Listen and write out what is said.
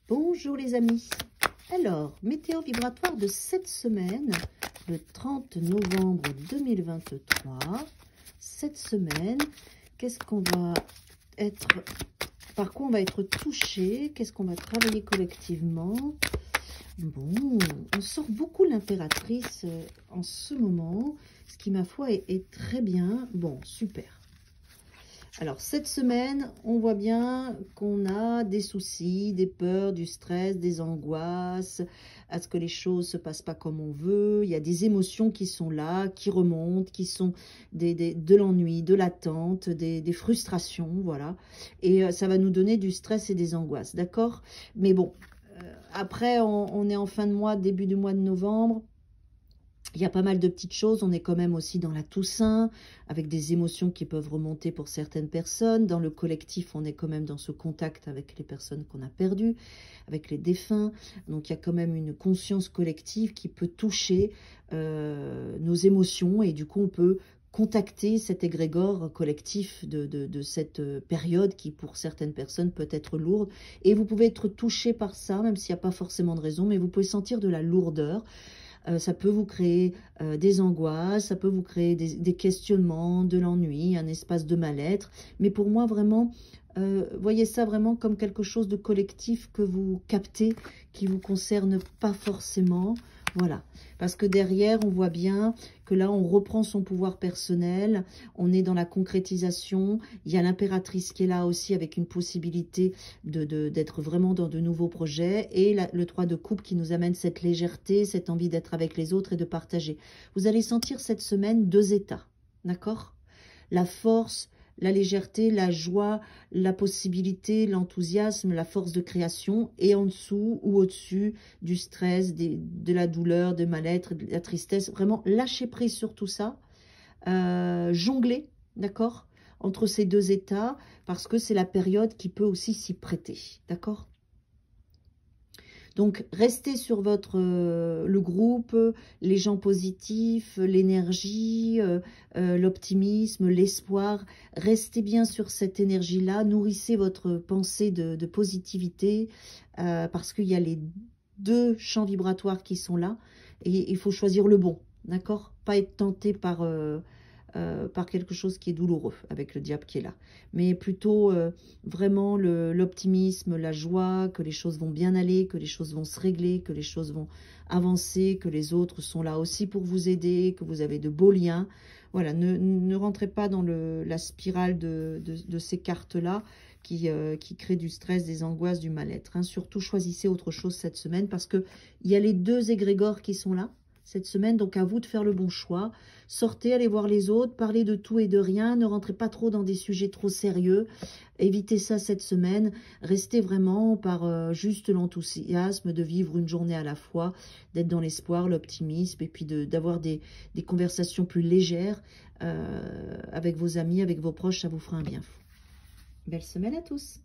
Bonjour les amis. Alors, météo vibratoire de cette semaine, le 30 novembre 2023. Cette semaine, qu'est-ce qu'on va être, par quoi on va être touché? Qu'est-ce qu'on va travailler collectivement? Bon, on sort beaucoup l'impératrice en ce moment, ce qui, ma foi, est très bien. Bon, super. Alors, cette semaine, on voit bien qu'on a des soucis, des peurs, du stress, des angoisses, à ce que les choses ne se passent pas comme on veut. Il y a des émotions qui sont là, qui remontent, qui sont de l'ennui, de l'attente, des frustrations, voilà. Et ça va nous donner du stress et des angoisses, d'accord? Mais bon, après, on est en fin de mois, début du mois de novembre. Il y a pas mal de petites choses, on est quand même aussi dans la Toussaint, avec des émotions qui peuvent remonter pour certaines personnes. Dans le collectif, on est quand même dans ce contact avec les personnes qu'on a perdues, avec les défunts. Donc il y a quand même une conscience collective qui peut toucher nos émotions et du coup on peut contacter cet égrégore collectif de cette période qui pour certaines personnes peut être lourde. Et vous pouvez être touché par ça, même s'il n'y a pas forcément de raison, mais vous pouvez sentir de la lourdeur. Ça peut vous créer des angoisses, ça peut vous créer des questionnements, de l'ennui, un espace de mal-être. Mais pour moi, vraiment, voyez ça vraiment comme quelque chose de collectif que vous captez, qui ne vous concerne pas forcément. Voilà, parce que derrière, on voit bien que là, on reprend son pouvoir personnel, on est dans la concrétisation. Il y a l'impératrice qui est là aussi avec une possibilité d'être vraiment dans de nouveaux projets. Et le 3 de coupe qui nous amène cette légèreté, cette envie d'être avec les autres et de partager. Vous allez sentir cette semaine 2 états, d'accord? La force, la légèreté, la joie, la possibilité, l'enthousiasme, la force de création, et en dessous ou au-dessus du stress, de la douleur, de mal-être, de la tristesse. Vraiment, lâcher prise sur tout ça, jongler, d'accord, entre ces 2 états, parce que c'est la période qui peut aussi s'y prêter, d'accord? Donc, restez sur le groupe, les gens positifs, l'énergie, l'optimisme, l'espoir. Restez bien sur cette énergie-là. Nourrissez votre pensée de positivité parce qu'il y a les 2 champs vibratoires qui sont là. Et il faut choisir le bon, d'accord? Pas être tenté par quelque chose qui est douloureux, avec le diable qui est là. Mais plutôt vraiment l'optimisme, la joie, que les choses vont bien aller, que les choses vont se régler, que les choses vont avancer, que les autres sont là aussi pour vous aider, que vous avez de beaux liens. Voilà, ne rentrez pas dans la spirale de ces cartes-là qui créent du stress, des angoisses, du mal-être. Hein. Surtout, choisissez autre chose cette semaine parce qu'il y a les 2 égrégores qui sont là cette semaine, donc à vous de faire le bon choix. Sortez, allez voir les autres, parlez de tout et de rien, ne rentrez pas trop dans des sujets trop sérieux, évitez ça cette semaine, restez vraiment par juste l'enthousiasme de vivre une journée à la fois, d'être dans l'espoir, l'optimisme, et puis d'avoir des conversations plus légères avec vos amis, avec vos proches, ça vous fera un bien fou. Belle semaine à tous!